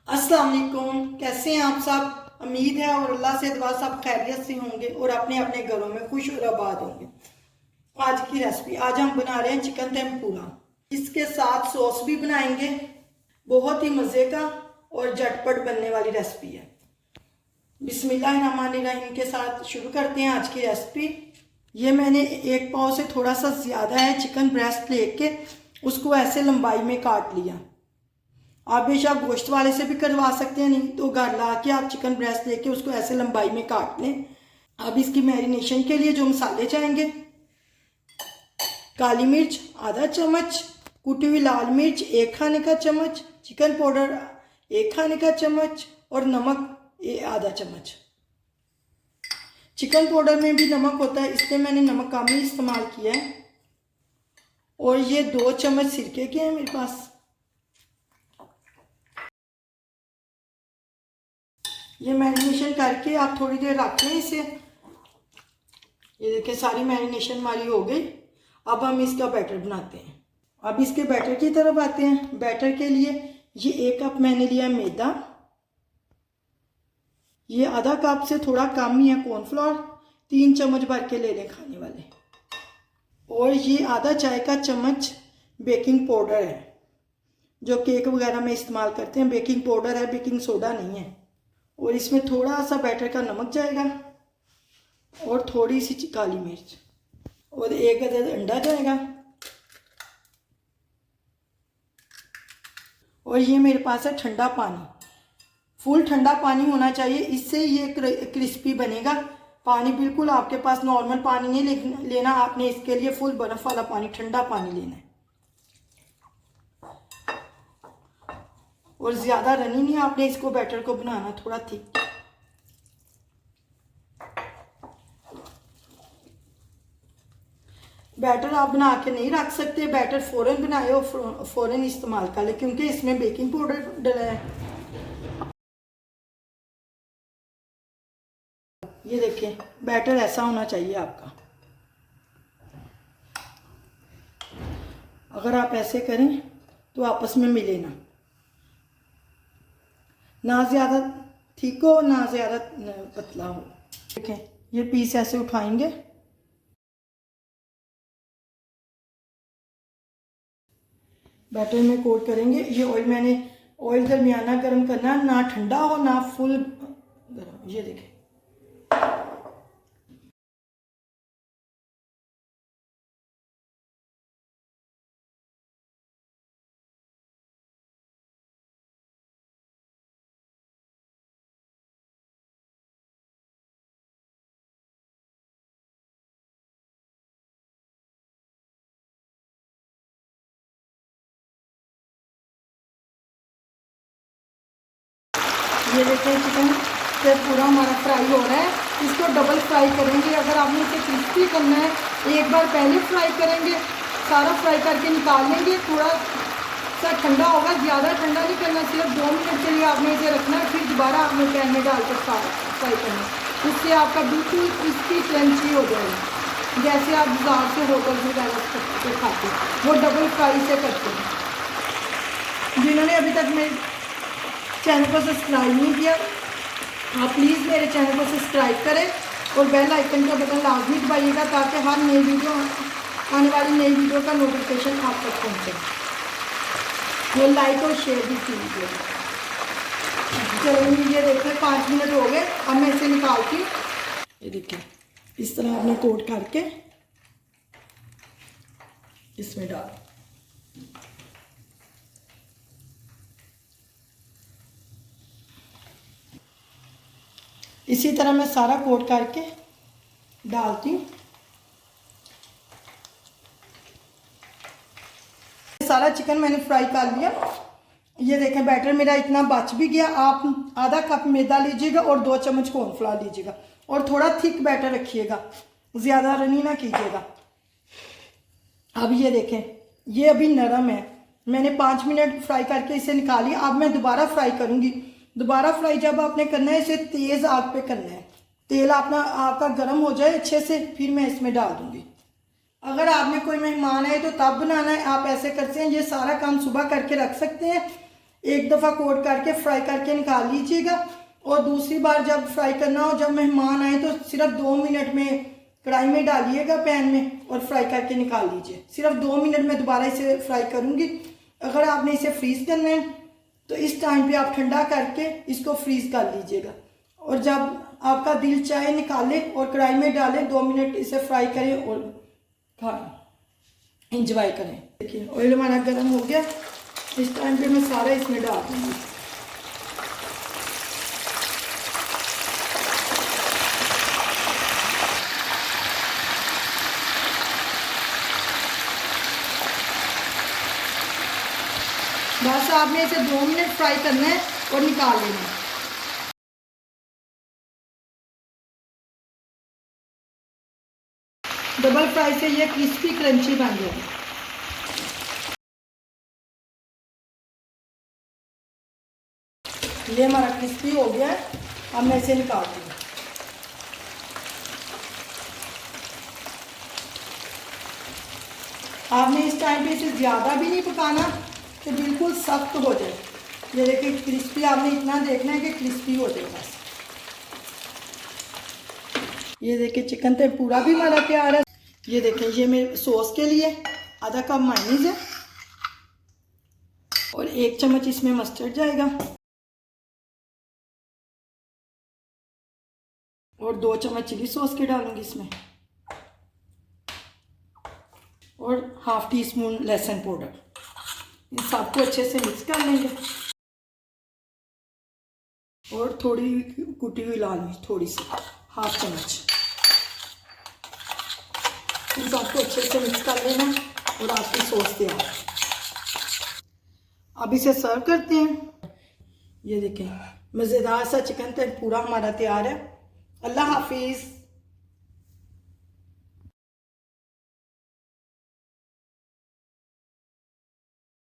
अस्सलाम वालेकुम। कैसे हैं आप सब? उम्मीद है और अल्लाह से दुआ सब खैरियत से होंगे और अपने अपने घरों में खुश और आबाद होंगे। आज की रेसिपी, आज हम बना रहे हैं चिकन टेम्पुरा। इसके साथ सॉस भी बनाएंगे। बहुत ही मज़े का और झटपट बनने वाली रेसिपी है। बिस्मिल्लाहिर्रहमानिर्रहीम के साथ शुरू करते हैं आज की रेसिपी। ये मैंने एक पाव से थोड़ा सा ज़्यादा है चिकन ब्रेस्ट लेके उसको ऐसे लंबाई में काट लिया। आप बेशक गोश्त वाले से भी करवा सकते हैं, नहीं तो घर ला के आप चिकन ब्रेस्ट लेके उसको ऐसे लंबाई में काट लें। अब इसकी मैरिनेशन के लिए जो मसाले चाहेंगे, काली मिर्च आधा चम्मच, कुटी हुई लाल मिर्च 1 खाने का चम्मच, चिकन पाउडर 1 खाने का चम्मच और नमक आधा चम्मच। चिकन पाउडर में भी नमक होता है, इसलिए मैंने नमक कम ही इस्तेमाल किया है। और ये 2 चम्मच सिरके के हैं मेरे पास। ये मैरिनेशन करके आप थोड़ी देर रख लें इसे। ये देखिए सारी मैरिनेशन हमारी हो गई। अब हम इसका बैटर बनाते हैं। अब इसके बैटर की तरफ आते हैं। बैटर के लिए ये 1 कप मैंने लिया मैदा, ये आधा कप से थोड़ा कम ही है कॉर्नफ्लोर, 3 चम्मच भर के ले लें खाने वाले। और ये आधा चाय का चम्मच बेकिंग पाउडर है, जो केक वगैरह में इस्तेमाल करते हैं। बेकिंग पाउडर है, बेकिंग सोडा नहीं है। और इसमें थोड़ा सा बैटर का नमक जाएगा और थोड़ी सी काली मिर्च और 1 अदद अंडा जाएगा। और ये मेरे पास है ठंडा पानी, फुल ठंडा पानी होना चाहिए, इससे ये क्रिस्पी बनेगा। पानी बिल्कुल आपके पास नॉर्मल पानी नहीं लेना, आपने इसके लिए फुल बर्फ वाला पानी, ठंडा पानी लेना है। और ज़्यादा रनी नहीं आपने इसको बैटर को बनाना, थोड़ा थिक। बैटर आप बना के नहीं रख सकते, बैटर फ़ौरन बनाए और फ़ौरन इस्तेमाल कर ले, क्योंकि इसमें बेकिंग पाउडर डला है। ये देखिए बैटर ऐसा होना चाहिए आपका। अगर आप ऐसे करें तो आपस में मिले ना ज़्यादा ठीक हो ना ज़्यादा पतला हो। देखें ये पीस ऐसे उठाएंगे, बैटर में कोट करेंगे। ये ऑयल दरमियाना गर्म करना, ना ठंडा हो ना फुल गर्म। ये देखें ये देखें चिकन से पूरा हमारा फ्राई हो रहा है। इसको डबल फ्राई करेंगे। अगर आपने इसे क्रिस्पी करना है, एक बार पहले फ्राई करेंगे, सारा फ्राई करके निकाल लेंगे। थोड़ा सा ठंडा होगा, ज़्यादा ठंडा नहीं करना, सिर्फ 2 मिनट के लिए आपने इसे रखना है। फिर दोबारा आपने पैन में डालकर फ्राई करना है। इससे आपका बिल्कुल क्रिस्पी क्रंची हो जाएगा, जैसे आप बाजार से होटल से वगैरह खाते हैं, वो डबल फ्राई से करते हैं। जिन्होंने अभी तक मेरे चैनल को सब्सक्राइब नहीं किया, आप प्लीज़ मेरे चैनल को सब्सक्राइब करें और बेल आइकन का बटन लाजमी दबाइएगा, ताकि हर नई वीडियो, आने वाली नई वीडियो का नोटिफिकेशन आप तक पहुँचे। ये लाइक और शेयर भी कीजिए। चलो ये देखिए 5 मिनट हो गए। अब मैं इसे निकालती हूँ। ये देखिए इस तरह आपने कोट करके इसमें डाल। इसी तरह मैं सारा कोट करके डालती हूँ। सारा चिकन मैंने फ्राई कर लिया। ये देखें बैटर मेरा इतना बच भी गया। आप आधा कप मैदा लीजिएगा और 2 चम्मच कॉर्नफ्लोर लीजिएगा और थोड़ा थिक बैटर रखिएगा, ज़्यादा रनी ना कीजिएगा। अब ये देखें ये अभी नरम है। मैंने 5 मिनट फ्राई करके इसे निकाली। अब मैं दोबारा फ्राई करूँगी। दोबारा फ्राई जब आपने करना है, इसे तेज़ आग पे करना है। तेल आपका गर्म हो जाए अच्छे से, फिर मैं इसमें डाल दूँगी। अगर आप में कोई मेहमान आए तो तब बनाना है, आप ऐसे करते हैं। ये सारा काम सुबह करके रख सकते हैं, एक दफ़ा कोट करके फ्राई करके निकाल लीजिएगा। और दूसरी बार जब फ्राई करना हो, जब मेहमान आए, तो सिर्फ 2 मिनट में कढ़ाई में डालिएगा पैन में और फ्राई करके निकाल लीजिए। सिर्फ 2 मिनट में दोबारा इसे फ्राई करूँगी। अगर आपने इसे फ्रीज़ करना है तो इस टाइम पे आप ठंडा करके इसको फ्रीज़ कर लीजिएगा। और जब आपका दिल चाहे निकाले और कढ़ाई में डालें, 2 मिनट इसे फ्राई करें और खाएं, इंजॉय करें। देखिए ऑयल हमारा गर्म हो गया। इस टाइम पे मैं सारा इसमें डाल दूँगी। बस आपने इसे 2 मिनट फ्राई करना है और निकाल लेना है। डबल फ्राई से ये क्रिस्पी क्रंची बन जाएगी। ये हमारा क्रिस्पी हो गया है। अब मैं इसे निकाल दूँगी। आपने इस टाइम पे इसे ज़्यादा भी नहीं पकाना कि बिल्कुल सख्त हो जाए। ये देखिए क्रिस्पी, आपने इतना देखना है कि क्रिस्पी हो जाए बस। ये देखिए चिकन तो पूरा भी हमारा तैयार है। ये देखें, ये मेरे सॉस के लिए आधा कप मायोनीज है और 1 चम्मच इसमें मस्टर्ड जाएगा और 2 चम्मच चिली सॉस के डालूंगी इसमें और ½ टीस्पून लहसुन पाउडर। इन सबको अच्छे से मिक्स कर लेंगे और थोड़ी कुटी हुई लाल मिर्च, थोड़ी सी ½ चम्मच। इन सबको अच्छे से मिक्स कर लेना और आपकी सॉस तैयार। अब इसे सर्व करते हैं। ये देखें मज़ेदार सा चिकन तो पूरा हमारा तैयार है। अल्लाह हाफिज़।